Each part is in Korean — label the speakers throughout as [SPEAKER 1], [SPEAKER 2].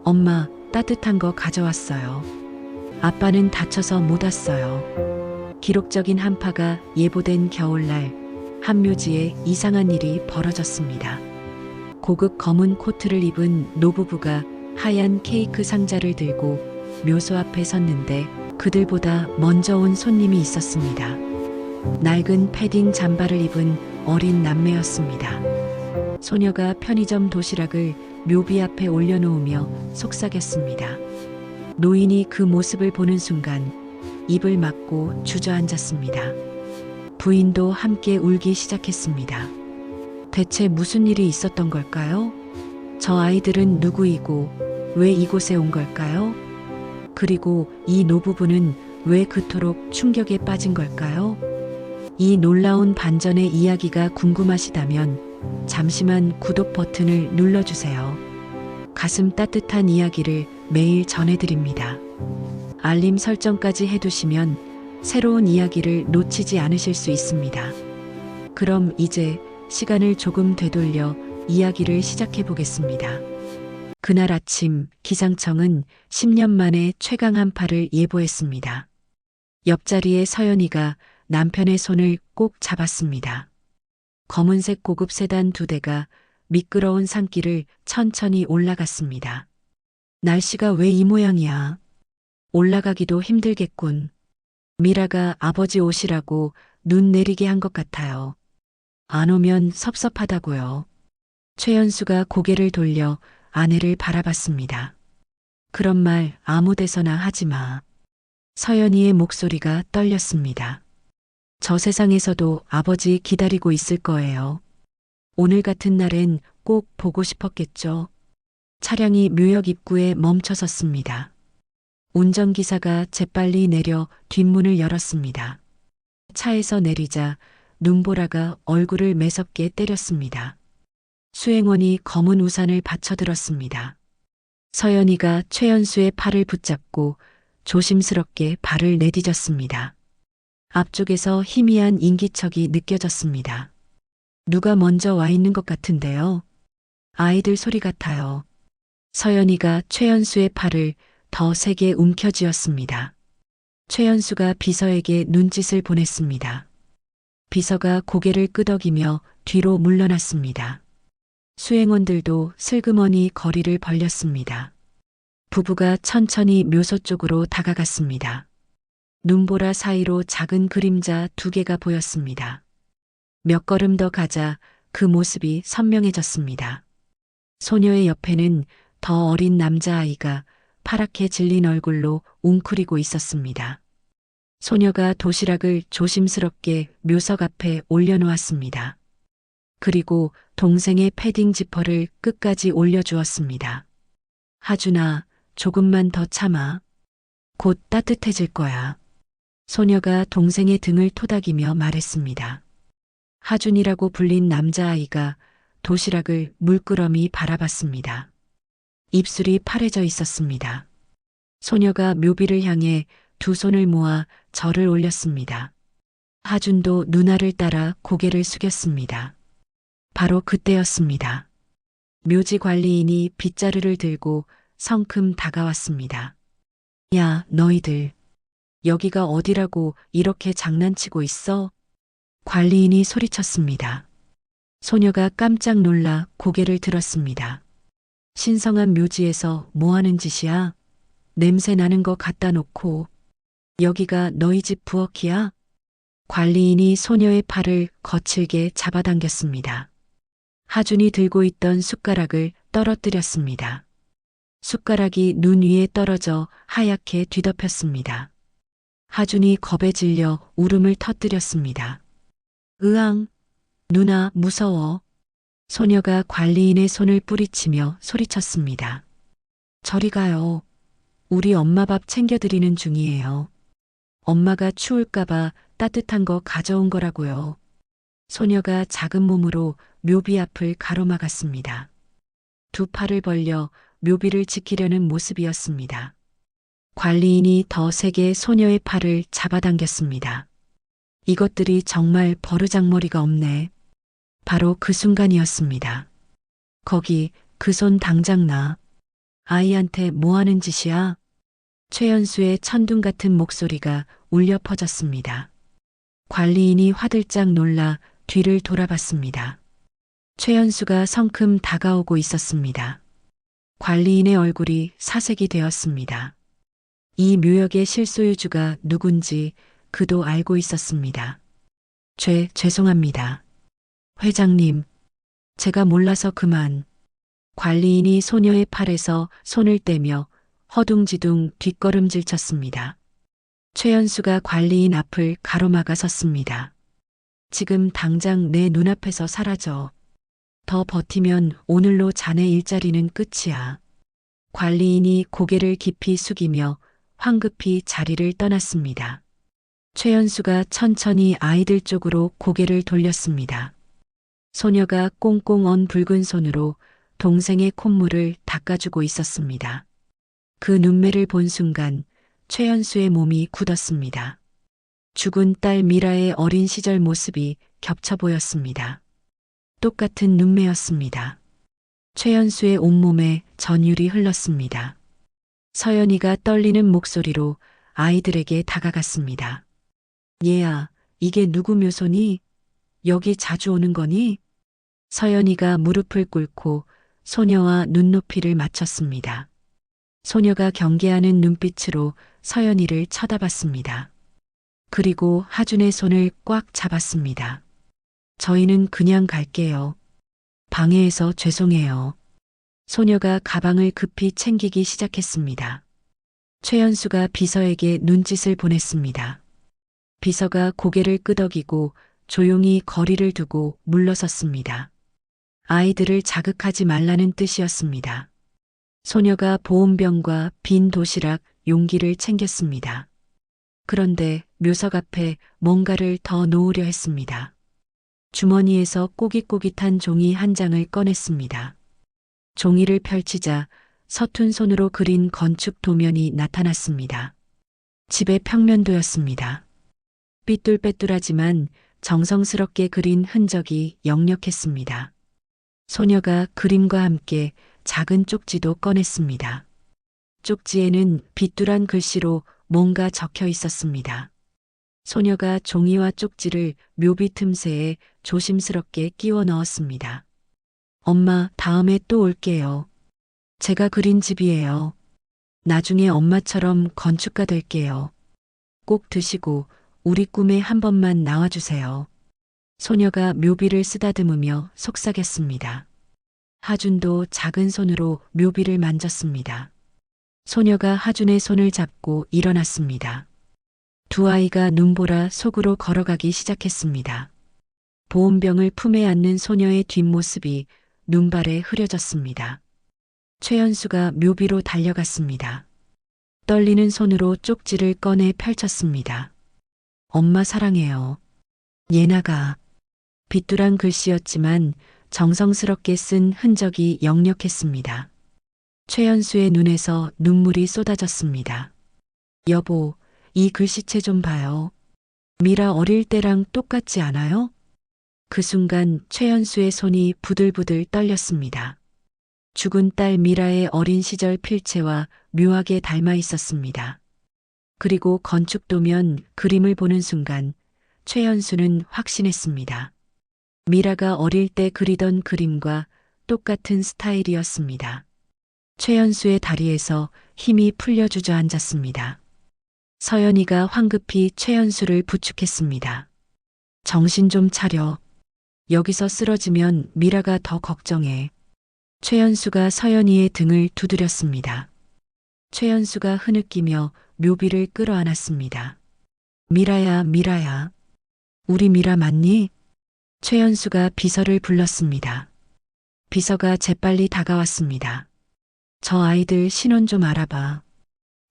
[SPEAKER 1] 엄마, 따뜻한 거 가져왔어요. 아빠는 다쳐서 못 왔어요. 기록적인 한파가 예보된 겨울날 한 묘지에 이상한 일이 벌어졌습니다. 고급 검은 코트를 입은 노부부가 하얀 케이크 상자를 들고 묘소 앞에 섰는데 그들보다 먼저 온 손님이 있었습니다. 낡은 패딩 잠바를 입은 어린 남매였습니다. 소녀가 편의점 도시락을 묘비 앞에 올려놓으며 속삭였습니다. 노인이 그 모습을 보는 순간 입을 막고 주저앉았습니다. 부인도 함께 울기 시작했습니다. 대체 무슨 일이 있었던 걸까요? 저 아이들은 누구이고 왜 이곳에 온 걸까요? 그리고 이 노부부는 왜 그토록 충격에 빠진 걸까요? 이 놀라운 반전의 이야기가 궁금하시다면 잠시만 구독 버튼을 눌러주세요. 가슴 따뜻한 이야기를 매일 전해드립니다. 알림 설정까지 해두시면 새로운 이야기를 놓치지 않으실 수 있습니다. 그럼 이제 시간을 조금 되돌려 이야기를 시작해 보겠습니다. 그날 아침 기상청은 10년 만에 최강 한파를 예보했습니다. 옆자리에 서연이가 남편의 손을 꼭 잡았습니다. 검은색 고급 세단 2대가 미끄러운 산길을 천천히 올라갔습니다. 날씨가 왜 이 모양이야? 올라가기도 힘들겠군. 미라가 아버지 오시라고 눈 내리게 한 것 같아요. 안 오면 섭섭하다고요. 최연수가 고개를 돌려 아내를 바라봤습니다. 그런 말 아무 데서나 하지 마. 서연이의 목소리가 떨렸습니다. 저 세상에서도 아버지 기다리고 있을 거예요. 오늘 같은 날엔 꼭 보고 싶었겠죠. 차량이 묘역 입구에 멈춰섰습니다. 운전기사가 재빨리 내려 뒷문을 열었습니다. 차에서 내리자 눈보라가 얼굴을 매섭게 때렸습니다. 수행원이 검은 우산을 받쳐들었습니다. 서연이가 최연수의 팔을 붙잡고 조심스럽게 발을 내디뎠습니다. 앞쪽에서 희미한 인기척이 느껴졌습니다. 누가 먼저 와 있는 것 같은데요. 아이들 소리 같아요. 서연이가 최연수의 팔을 더 세게 움켜쥐었습니다. 최연수가 비서에게 눈짓을 보냈습니다. 비서가 고개를 끄덕이며 뒤로 물러났습니다. 수행원들도 슬그머니 거리를 벌렸습니다. 부부가 천천히 묘소 쪽으로 다가갔습니다. 눈보라 사이로 작은 그림자 2개가 보였습니다. 몇 걸음 더 가자 그 모습이 선명해졌습니다. 소녀의 옆에는 더 어린 남자아이가 파랗게 질린 얼굴로 웅크리고 있었습니다. 소녀가 도시락을 조심스럽게 묘석 앞에 올려놓았습니다. 그리고 동생의 패딩 지퍼를 끝까지 올려주었습니다. 하준아, 조금만 더 참아. 곧 따뜻해질 거야. 소녀가 동생의 등을 토닥이며 말했습니다. 하준이라고 불린 남자아이가 도시락을 물끄러미 바라봤습니다. 입술이 파래져 있었습니다. 소녀가 묘비를 향해 2 손을 모아 절을 올렸습니다. 하준도 누나를 따라 고개를 숙였습니다. 바로 그때였습니다. 묘지 관리인이 빗자루를 들고 성큼 다가왔습니다. 야, 너희들. 여기가 어디라고 이렇게 장난치고 있어? 관리인이 소리쳤습니다. 소녀가 깜짝 놀라 고개를 들었습니다. 신성한 묘지에서 뭐 하는 짓이야? 냄새 나는 거 갖다 놓고. 여기가 너희 집 부엌이야? 관리인이 소녀의 팔을 거칠게 잡아당겼습니다. 하준이 들고 있던 숟가락을 떨어뜨렸습니다. 숟가락이 눈 위에 떨어져 하얗게 뒤덮였습니다. 하준이 겁에 질려 울음을 터뜨렸습니다. 으앙, 누나 무서워. 소녀가 관리인의 손을 뿌리치며 소리쳤습니다. 저리 가요. 우리 엄마 밥 챙겨드리는 중이에요. 엄마가 추울까봐 따뜻한 거 가져온 거라고요. 소녀가 작은 몸으로 묘비 앞을 가로막았습니다. 2 팔을 벌려 묘비를 지키려는 모습이었습니다. 관리인이 더 세게 소녀의 팔을 잡아당겼습니다. 이것들이 정말 버르장머리가 없네. 바로 그 순간이었습니다. 거기 그 손 당장 놔. 아이한테 뭐 하는 짓이야? 최연수의 천둥 같은 목소리가 울려 퍼졌습니다. 관리인이 화들짝 놀라 뒤를 돌아봤습니다. 최연수가 성큼 다가오고 있었습니다. 관리인의 얼굴이 사색이 되었습니다. 이 묘역의 실소유주가 누군지 그도 알고 있었습니다. 죄송합니다. 회장님, 제가 몰라서 그만. 관리인이 소녀의 팔에서 손을 떼며 허둥지둥 뒷걸음질 쳤습니다. 최연수가 관리인 앞을 가로막아 섰습니다. 지금 당장 내 눈앞에서 사라져. 더 버티면 오늘로 자네 일자리는 끝이야. 관리인이 고개를 깊이 숙이며 황급히 자리를 떠났습니다. 최연수가 천천히 아이들 쪽으로 고개를 돌렸습니다. 소녀가 꽁꽁 언 붉은 손으로 동생의 콧물을 닦아주고 있었습니다. 그 눈매를 본 순간 최연수의 몸이 굳었습니다. 죽은 딸 미라의 어린 시절 모습이 겹쳐 보였습니다. 똑같은 눈매였습니다. 최연수의 온몸에 전율이 흘렀습니다. 서연이가 떨리는 목소리로 아이들에게 다가갔습니다. 얘야, 이게 누구 묘손이? 여기 자주 오는 거니? 서연이가 무릎을 꿇고 소녀와 눈높이를 맞췄습니다. 소녀가 경계하는 눈빛으로 서연이를 쳐다봤습니다. 그리고 하준의 손을 꽉 잡았습니다. 저희는 그냥 갈게요. 방해해서 죄송해요. 소녀가 가방을 급히 챙기기 시작했습니다. 최연수가 비서에게 눈짓을 보냈습니다. 비서가 고개를 끄덕이고 조용히 거리를 두고 물러섰습니다. 아이들을 자극하지 말라는 뜻이었습니다. 소녀가 보온병과 빈 도시락, 용기를 챙겼습니다. 그런데 묘석 앞에 뭔가를 더 놓으려 했습니다. 주머니에서 꼬깃꼬깃한 종이 한 장을 꺼냈습니다. 종이를 펼치자 서툰 손으로 그린 건축 도면이 나타났습니다. 집의 평면도였습니다. 삐뚤빼뚤하지만 정성스럽게 그린 흔적이 역력했습니다. 소녀가 그림과 함께 작은 쪽지도 꺼냈습니다. 쪽지에는 비뚤한 글씨로 뭔가 적혀 있었습니다. 소녀가 종이와 쪽지를 묘비 틈새에 조심스럽게 끼워 넣었습니다. 엄마, 다음에 또 올게요. 제가 그린 집이에요. 나중에 엄마처럼 건축가 될게요. 꼭 드시고 우리 꿈에 한 번만 나와주세요. 소녀가 묘비를 쓰다듬으며 속삭였습니다. 하준도 작은 손으로 묘비를 만졌습니다. 소녀가 하준의 손을 잡고 일어났습니다. 두 아이가 눈보라 속으로 걸어가기 시작했습니다. 보온병을 품에 안는 소녀의 뒷모습이 눈발에 흐려졌습니다. 최연수가 묘비로 달려갔습니다. 떨리는 손으로 쪽지를 꺼내 펼쳤습니다. 엄마 사랑해요. 예나가. 비뚤한 글씨였지만 정성스럽게 쓴 흔적이 역력했습니다. 최연수의 눈에서 눈물이 쏟아졌습니다. 여보, 이 글씨체 좀 봐요. 미라 어릴 때랑 똑같지 않아요? 그 순간 최연수의 손이 부들부들 떨렸습니다. 죽은 딸 미라의 어린 시절 필체와 묘하게 닮아 있었습니다. 그리고 건축도면 그림을 보는 순간 최연수는 확신했습니다. 미라가 어릴 때 그리던 그림과 똑같은 스타일이었습니다. 최연수의 다리에서 힘이 풀려 주저앉았습니다. 서연이가 황급히 최연수를 부축했습니다. 정신 좀 차려. 여기서 쓰러지면 미라가 더 걱정해. 최연수가 서연이의 등을 두드렸습니다. 최연수가 흐느끼며 묘비를 끌어안았습니다. 미라야, 미라야. 우리 미라 맞니? 최연수가 비서를 불렀습니다. 비서가 재빨리 다가왔습니다. 저 아이들 신원 좀 알아봐.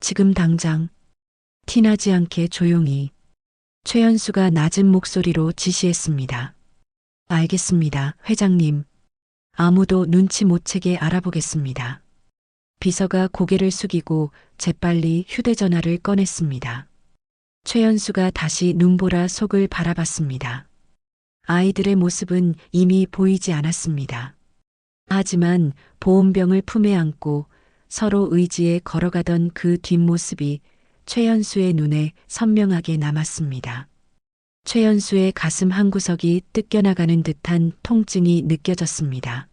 [SPEAKER 1] 지금 당장. 티나지 않게 조용히. 최연수가 낮은 목소리로 지시했습니다. 알겠습니다, 회장님. 아무도 눈치 못 채게 알아보겠습니다. 비서가 고개를 숙이고 재빨리 휴대전화를 꺼냈습니다. 최연수가 다시 눈보라 속을 바라봤습니다. 아이들의 모습은 이미 보이지 않았습니다. 하지만 보온병을 품에 안고 서로 의지에 걸어가던 그 뒷모습이 최연수의 눈에 선명하게 남았습니다. 최연수의 가슴 한구석이 뜯겨나가는 듯한 통증이 느껴졌습니다.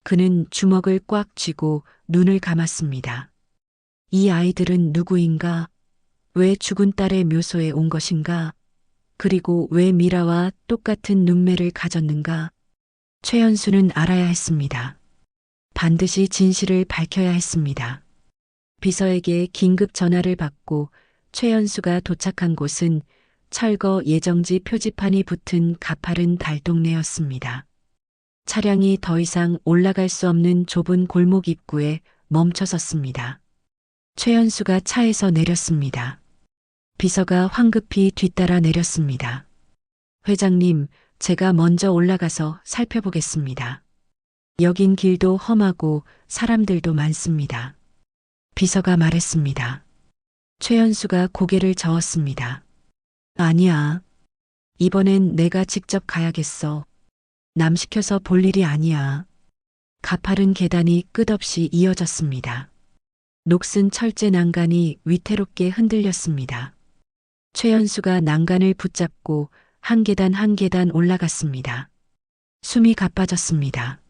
[SPEAKER 1] 그는 주먹을 꽉 쥐고 눈을 감았습니다. 이 아이들은 누구인가? 왜 죽은 딸의 묘소에 온 것인가? 그리고 왜 미라와 똑같은 눈매를 가졌는가? 최연수는 알아야 했습니다. 반드시 진실을 밝혀야 했습니다. 비서에게 긴급 전화를 받고 최연수가 도착한 곳은 철거 예정지 표지판이 붙은 가파른 달동네였습니다. 차량이 더 이상 올라갈 수 없는 좁은 골목 입구에 멈춰 섰습니다. 최연수가 차에서 내렸습니다. 비서가 황급히 뒤따라 내렸습니다. 회장님, 제가 먼저 올라가서 살펴보겠습니다. 여긴 길도 험하고 사람들도 많습니다. 비서가 말했습니다. 최연수가 고개를 저었습니다. 아니야. 이번엔 내가 직접 가야겠어. 남 시켜서 볼 일이 아니야. 가파른 계단이 끝없이 이어졌습니다. 녹슨 철제 난간이 위태롭게 흔들렸습니다. 최연수가 난간을 붙잡고 한 계단 한 계단 올라갔습니다. 숨이 가빠졌습니다.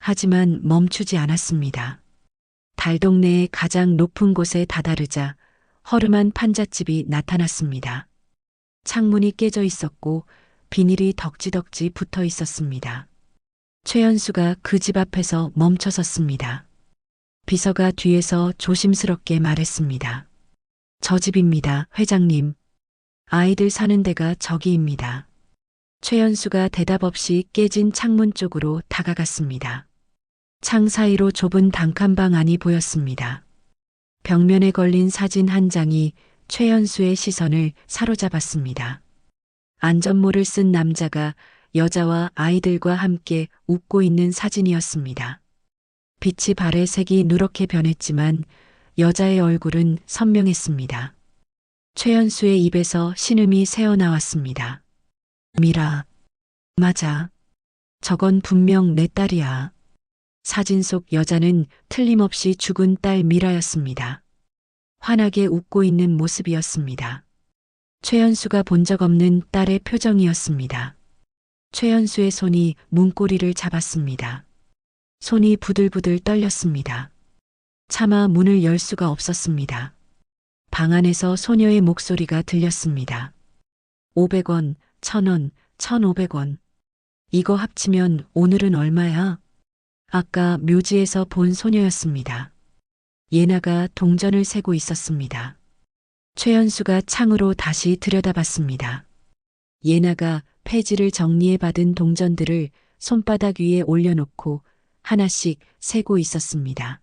[SPEAKER 1] 하지만 멈추지 않았습니다. 달동네의 가장 높은 곳에 다다르자 허름한 판잣집이 나타났습니다. 창문이 깨져 있었고 비닐이 덕지덕지 붙어 있었습니다. 최연수가 그 집 앞에서 멈춰 섰습니다. 비서가 뒤에서 조심스럽게 말했습니다. 저 집입니다, 회장님. 아이들 사는 데가 저기입니다. 최연수가 대답 없이 깨진 창문 쪽으로 다가갔습니다. 창 사이로 좁은 단칸방 안이 보였습니다. 벽면에 걸린 사진 한 장이 최연수의 시선을 사로잡았습니다. 안전모를 쓴 남자가 여자와 아이들과 함께 웃고 있는 사진이었습니다. 빛이 발의 색이 누렇게 변했지만 여자의 얼굴은 선명했습니다. 최연수의 입에서 신음이 새어나왔습니다. 미라. 맞아. 저건 분명 내 딸이야. 사진 속 여자는 틀림없이 죽은 딸 미라였습니다. 환하게 웃고 있는 모습이었습니다. 최연수가 본 적 없는 딸의 표정이었습니다. 최연수의 손이 문고리를 잡았습니다. 손이 부들부들 떨렸습니다. 차마 문을 열 수가 없었습니다. 방 안에서 소녀의 목소리가 들렸습니다. 500원, 1000원, 1500원. 이거 합치면 오늘은 얼마야? 아까 묘지에서 본 소녀였습니다. 예나가 동전을 세고 있었습니다. 최연수가 창으로 다시 들여다봤습니다. 예나가 폐지를 정리해 받은 동전들을 손바닥 위에 올려놓고 하나씩 세고 있었습니다.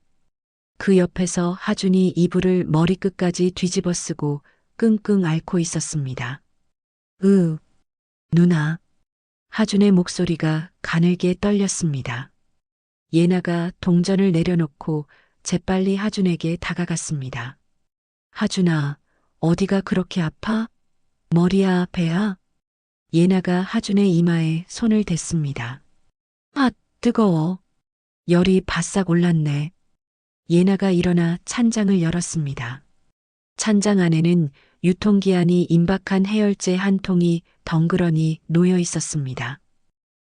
[SPEAKER 1] 그 옆에서 하준이 이불을 머리끝까지 뒤집어 쓰고 끙끙 앓고 있었습니다. 누나. 하준의 목소리가 가늘게 떨렸습니다. 예나가 동전을 내려놓고 재빨리 하준에게 다가갔습니다. 하준아, 어디가 그렇게 아파? 머리야, 배야? 예나가 하준의 이마에 손을 댔습니다. 아, 뜨거워. 열이 바싹 올랐네. 예나가 일어나 찬장을 열었습니다. 찬장 안에는 유통기한이 임박한 해열제 한 통이 덩그러니 놓여 있었습니다.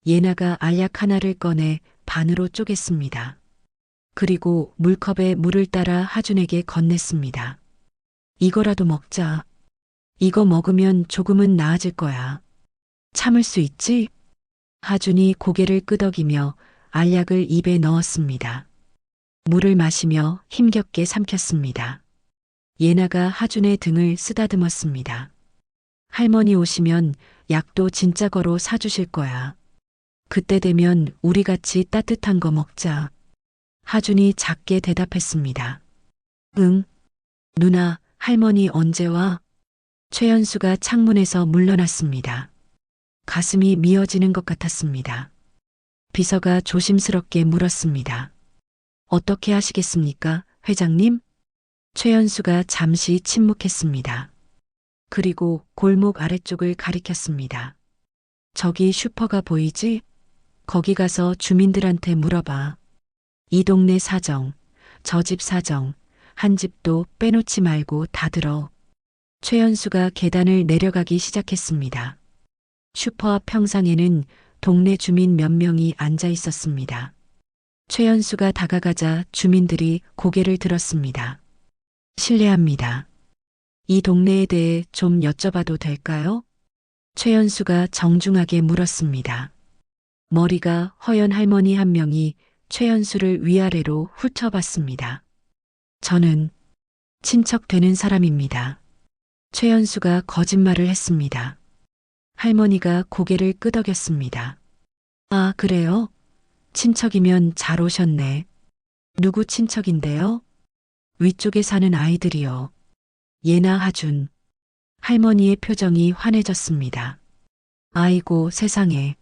[SPEAKER 1] 예나가 알약 하나를 꺼내 반으로 쪼갰습니다. 그리고 물컵에 물을 따라 하준에게 건넸습니다. 이거라도 먹자. 이거 먹으면 조금은 나아질 거야. 참을 수 있지? 하준이 고개를 끄덕이며 알약을 입에 넣었습니다. 물을 마시며 힘겹게 삼켰습니다. 예나가 하준의 등을 쓰다듬었습니다. 할머니 오시면 약도 진짜거로 사주실 거야. 그때 되면 우리 같이 따뜻한 거 먹자. 하준이 작게 대답했습니다. 응. 누나, 할머니 언제 와? 최연수가 창문에서 물러났습니다. 가슴이 미어지는 것 같았습니다. 비서가 조심스럽게 물었습니다. 어떻게 하시겠습니까, 회장님? 최연수가 잠시 침묵했습니다. 그리고 골목 아래쪽을 가리켰습니다. 저기 슈퍼가 보이지? 거기 가서 주민들한테 물어봐. 이 동네 사정, 저 집 사정, 한 집도 빼놓지 말고 다 들어. 최연수가 계단을 내려가기 시작했습니다. 슈퍼 앞 평상에는 동네 주민 몇 명이 앉아 있었습니다. 최연수가 다가가자 주민들이 고개를 들었습니다. 실례합니다. 이 동네에 대해 좀 여쭤봐도 될까요? 최연수가 정중하게 물었습니다. 머리가 허연 할머니 한 명이 최연수를 위아래로 훑어봤습니다. 저는 친척 되는 사람입니다. 최연수가 거짓말을 했습니다. 할머니가 고개를 끄덕였습니다. 아, 그래요? 친척이면 잘 오셨네. 누구 친척인데요? 위쪽에 사는 아이들이요. 예나 하준. 할머니의 표정이 환해졌습니다. 아이고 세상에.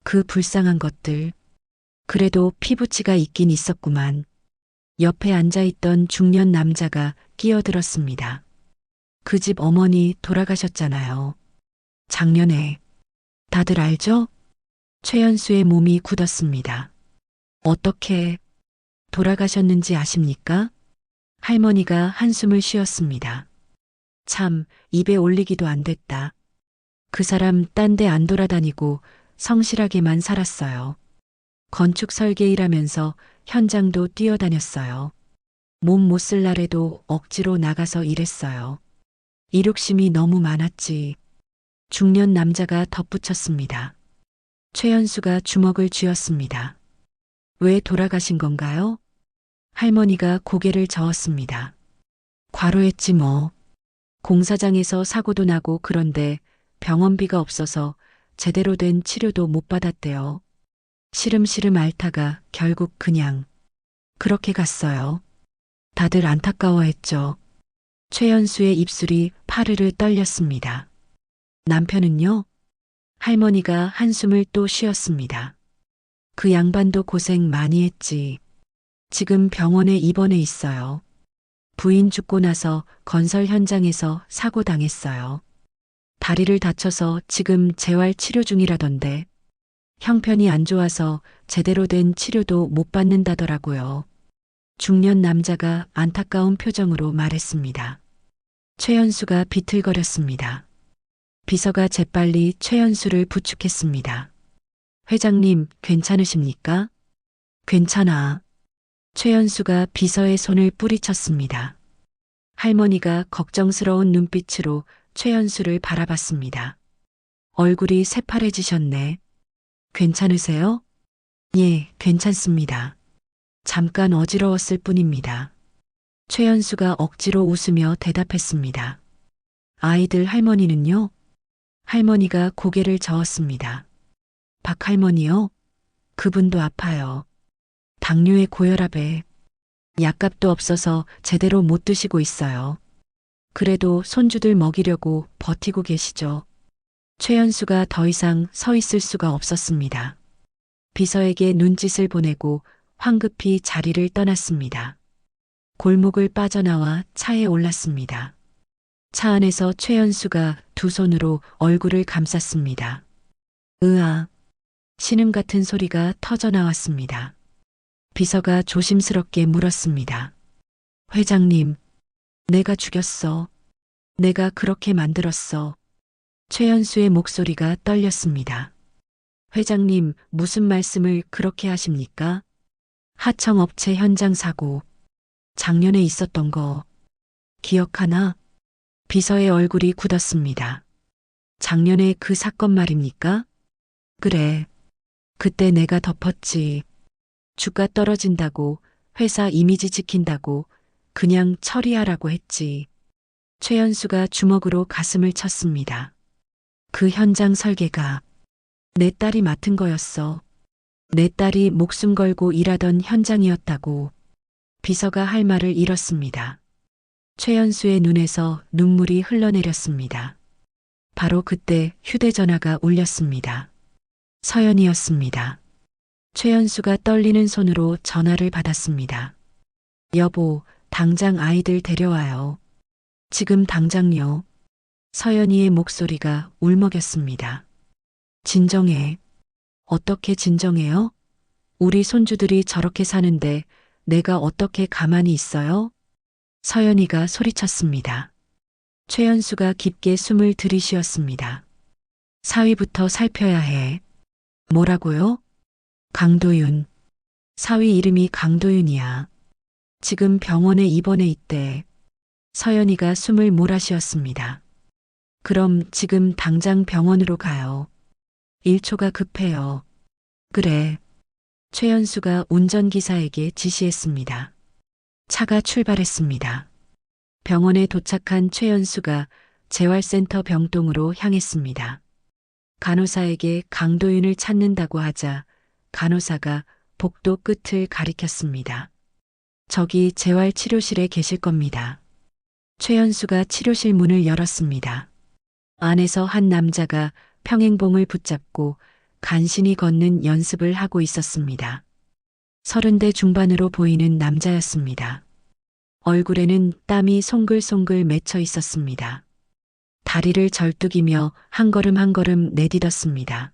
[SPEAKER 1] 그 불쌍한 것들. 그래도 피부치가 있긴 있었구만. 옆에 앉아있던 중년 남자가 끼어들었습니다. 그 집 어머니 돌아가셨잖아요. 작년에. 다들 알죠? 최연수의 몸이 굳었습니다. 어떻게 돌아가셨는지 아십니까? 할머니가 한숨을 쉬었습니다. 참, 입에 올리기도 안 됐다. 그 사람 딴 데 안 돌아다니고 성실하게만 살았어요. 건축 설계 일하면서 현장도 뛰어다녔어요. 몸 못 쓸 날에도 억지로 나가서 일했어요. 이륙심이 너무 많았지. 중년 남자가 덧붙였습니다. 최연수가 주먹을 쥐었습니다. 왜 돌아가신 건가요? 할머니가 고개를 저었습니다. 과로했지 뭐. 공사장에서 사고도 나고 그런데 병원비가 없어서 제대로 된 치료도 못 받았대요. 시름시름 앓다가 결국 그냥 그렇게 갔어요. 다들 안타까워했죠. 최연수의 입술이 파르르 떨렸습니다. 남편은요? 할머니가 한숨을 또 쉬었습니다. 그 양반도 고생 많이 했지. 지금 병원에 입원해 있어요. 부인 죽고 나서 건설 현장에서 사고 당했어요. 다리를 다쳐서 지금 재활 치료 중이라던데 형편이 안 좋아서 제대로 된 치료도 못 받는다더라고요. 중년 남자가 안타까운 표정으로 말했습니다. 최연수가 비틀거렸습니다. 비서가 재빨리 최연수를 부축했습니다. 회장님, 괜찮으십니까? 괜찮아. 최연수가 비서의 손을 뿌리쳤습니다. 할머니가 걱정스러운 눈빛으로 최연수를 바라봤습니다. 얼굴이 새파래지셨네. 괜찮으세요? 예, 괜찮습니다. 잠깐 어지러웠을 뿐입니다. 최연수가 억지로 웃으며 대답했습니다. 아이들 할머니는요? 할머니가 고개를 저었습니다. 박할머니요? 그분도 아파요. 당뇨에 고혈압에 약값도 없어서 제대로 못 드시고 있어요. 그래도 손주들 먹이려고 버티고 계시죠. 최연수가 더 이상 서 있을 수가 없었습니다. 비서에게 눈짓을 보내고 황급히 자리를 떠났습니다. 골목을 빠져나와 차에 올랐습니다. 차 안에서 최연수가 두 손으로 얼굴을 감쌌습니다. 으아, 신음 같은 소리가 터져 나왔습니다. 비서가 조심스럽게 물었습니다. 회장님, 내가 죽였어. 내가 그렇게 만들었어. 최연수의 목소리가 떨렸습니다. 회장님, 무슨 말씀을 그렇게 하십니까? 하청업체 현장 사고. 작년에 있었던 거. 기억하나? 비서의 얼굴이 굳었습니다. 작년에 그 사건 말입니까? 그래. 그때 내가 덮었지. 주가 떨어진다고, 회사 이미지 지킨다고, 그냥 처리하라고 했지. 최연수가 주먹으로 가슴을 쳤습니다. 그 현장 설계가 내 딸이 맡은 거였어. 내 딸이 목숨 걸고 일하던 현장이었다고. 비서가 할 말을 잃었습니다. 최연수의 눈에서 눈물이 흘러내렸습니다. 바로 그때 휴대전화가 울렸습니다. 서연이었습니다. 최연수가 떨리는 손으로 전화를 받았습니다. 여보, 당장 아이들 데려와요. 지금 당장요. 서연이의 목소리가 울먹였습니다. 진정해. 어떻게 진정해요? 우리 손주들이 저렇게 사는데 내가 어떻게 가만히 있어요? 서연이가 소리쳤습니다. 최연수가 깊게 숨을 들이쉬었습니다. 사위부터 살펴야 해. 뭐라고요? 강도윤. 사위 이름이 강도윤이야. 지금 병원에 입원해 있대. 서연이가 숨을 몰아쉬었습니다. 그럼 지금 당장 병원으로 가요. 1초가 급해요. 그래. 최연수가 운전기사에게 지시했습니다. 차가 출발했습니다. 병원에 도착한 최연수가 재활센터 병동으로 향했습니다. 간호사에게 강도윤을 찾는다고 하자 간호사가 복도 끝을 가리켰습니다. 저기 재활치료실에 계실 겁니다. 최연수가 치료실 문을 열었습니다. 안에서 한 남자가 평행봉을 붙잡고 간신히 걷는 연습을 하고 있었습니다. 30대 중반으로 보이는 남자였습니다. 얼굴에는 땀이 송글송글 맺혀 있었습니다. 다리를 절뚝이며 한 걸음 한 걸음 내딛었습니다.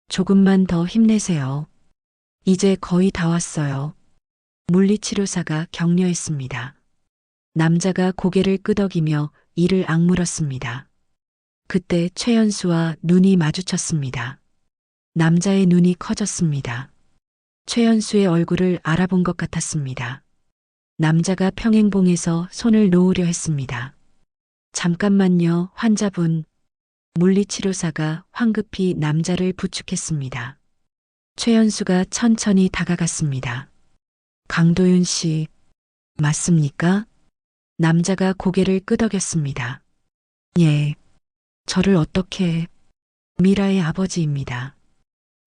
[SPEAKER 1] 조금만 더 힘내세요. 이제 거의 다 왔어요. 물리치료사가 격려했습니다. 남자가 고개를 끄덕이며 이를 악물었습니다. 그때 최연수와 눈이 마주쳤습니다. 남자의 눈이 커졌습니다. 최연수의 얼굴을 알아본 것 같았습니다. 남자가 평행봉에서 손을 놓으려 했습니다. 잠깐만요, 환자분. 물리치료사가 황급히 남자를 부축했습니다. 최연수가 천천히 다가갔습니다. 강도윤 씨, 맞습니까? 남자가 고개를 끄덕였습니다. 예, 저를 어떻게... 미라의 아버지입니다.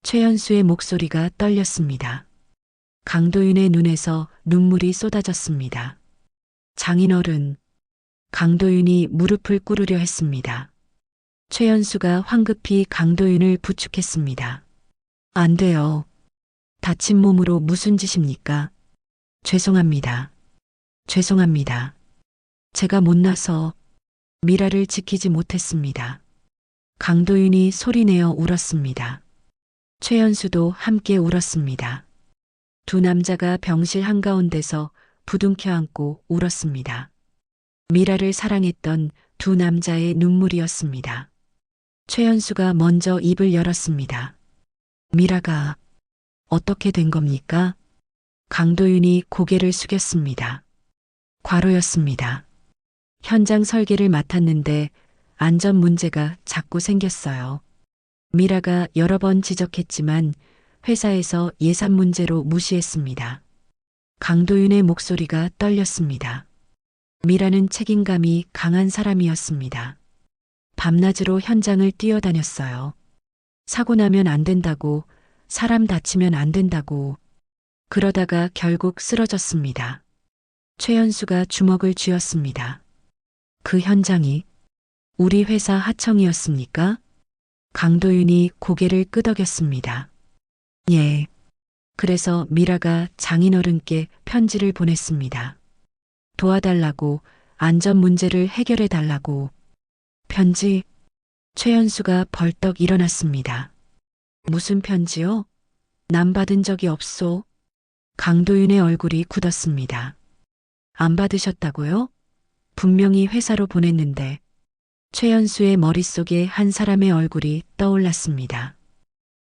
[SPEAKER 1] 최연수의 목소리가 떨렸습니다. 강도윤의 눈에서 눈물이 쏟아졌습니다. 장인어른, 강도윤이 무릎을 꿇으려 했습니다. 최연수가 황급히 강도윤을 부축했습니다. 안 돼요. 다친 몸으로 무슨 짓입니까? 죄송합니다. 죄송합니다. 제가 못나서 미라를 지키지 못했습니다. 강도윤이 소리내어 울었습니다. 최연수도 함께 울었습니다. 두 남자가 병실 한가운데서 부둥켜 안고 울었습니다. 미라를 사랑했던 두 남자의 눈물이었습니다. 최연수가 먼저 입을 열었습니다. 미라가 어떻게 된 겁니까? 강도윤이 고개를 숙였습니다. 과로였습니다. 현장 설계를 맡았는데 안전 문제가 자꾸 생겼어요. 미라가 여러 번 지적했지만 회사에서 예산 문제로 무시했습니다. 강도윤의 목소리가 떨렸습니다. 미라는 책임감이 강한 사람이었습니다. 밤낮으로 현장을 뛰어다녔어요. 사고 나면 안 된다고, 사람 다치면 안 된다고. 그러다가 결국 쓰러졌습니다. 최연수가 주먹을 쥐었습니다. 그 현장이 우리 회사 하청이었습니까? 강도윤이 고개를 끄덕였습니다. 예. 그래서 미라가 장인어른께 편지를 보냈습니다. 도와달라고, 안전 문제를 해결해 달라고. 편지? 최연수가 벌떡 일어났습니다. 무슨 편지요? 난 받은 적이 없소. 강도윤의 얼굴이 굳었습니다. 안 받으셨다고요? 분명히 회사로 보냈는데. 최연수의 머릿속에 한 사람의 얼굴이 떠올랐습니다.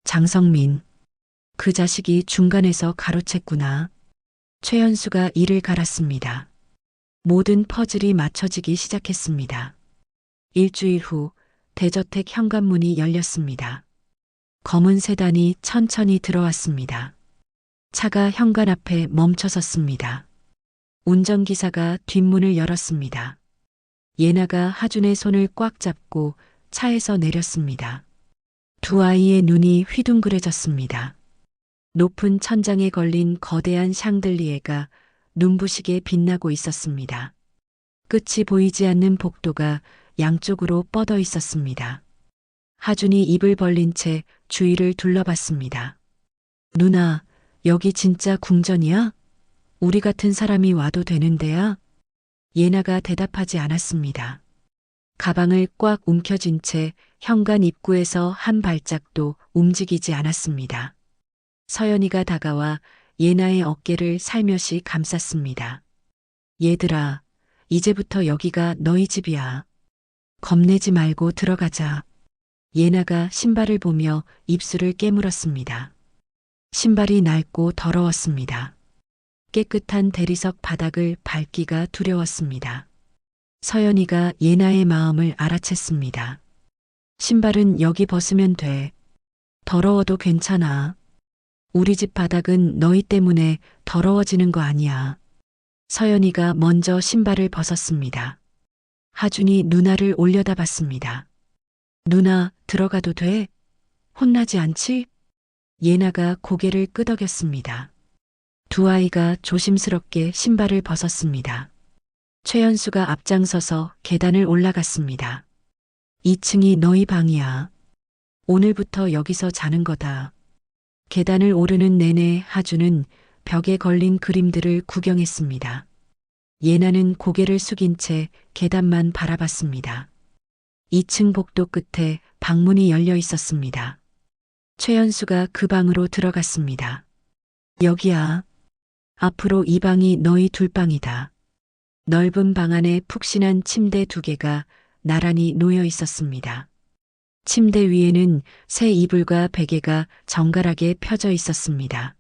[SPEAKER 1] 장성민. 그 자식이 중간에서 가로챘구나. 최연수가 이를 갈았습니다. 모든 퍼즐이 맞춰지기 시작했습니다. 일주일 후 대저택 현관문이 열렸습니다. 검은 세단이 천천히 들어왔습니다. 차가 현관 앞에 멈춰섰습니다. 운전기사가 뒷문을 열었습니다. 예나가 하준의 손을 꽉 잡고 차에서 내렸습니다. 두 아이의 눈이 휘둥그레졌습니다. 높은 천장에 걸린 거대한 샹들리에가 눈부시게 빛나고 있었습니다. 끝이 보이지 않는 복도가 양쪽으로 뻗어 있었습니다. 하준이 입을 벌린 채 주위를 둘러봤습니다. 누나, 여기 진짜 궁전이야? 우리 같은 사람이 와도 되는 데야? 예나가 대답하지 않았습니다. 가방을 꽉 움켜쥔 채 현관 입구에서 한 발짝도 움직이지 않았습니다. 서연이가 다가와 예나의 어깨를 살며시 감쌌습니다. 얘들아, 이제부터 여기가 너희 집이야. 겁내지 말고 들어가자. 예나가 신발을 보며 입술을 깨물었습니다. 신발이 낡고 더러웠습니다. 깨끗한 대리석 바닥을 밟기가 두려웠습니다. 서연이가 예나의 마음을 알아챘습니다. 신발은 여기 벗으면 돼. 더러워도 괜찮아. 우리 집 바닥은 너희 때문에 더러워지는 거 아니야. 서연이가 먼저 신발을 벗었습니다. 하준이 누나를 올려다봤습니다. 누나, 들어가도 돼? 혼나지 않지? 예나가 고개를 끄덕였습니다. 두 아이가 조심스럽게 신발을 벗었습니다. 최연수가 앞장서서 계단을 올라갔습니다. 2층이 너희 방이야. 오늘부터 여기서 자는 거다. 계단을 오르는 내내 하준은 벽에 걸린 그림들을 구경했습니다. 예나는 고개를 숙인 채 계단만 바라봤습니다. 2층 복도 끝에 방문이 열려 있었습니다. 최연수가 그 방으로 들어갔습니다. 여기야. 앞으로 이 방이 너희 둘 방이다. 넓은 방 안에 푹신한 침대 2개가 나란히 놓여 있었습니다. 침대 위에는 새 이불과 베개가 정갈하게 펴져 있었습니다.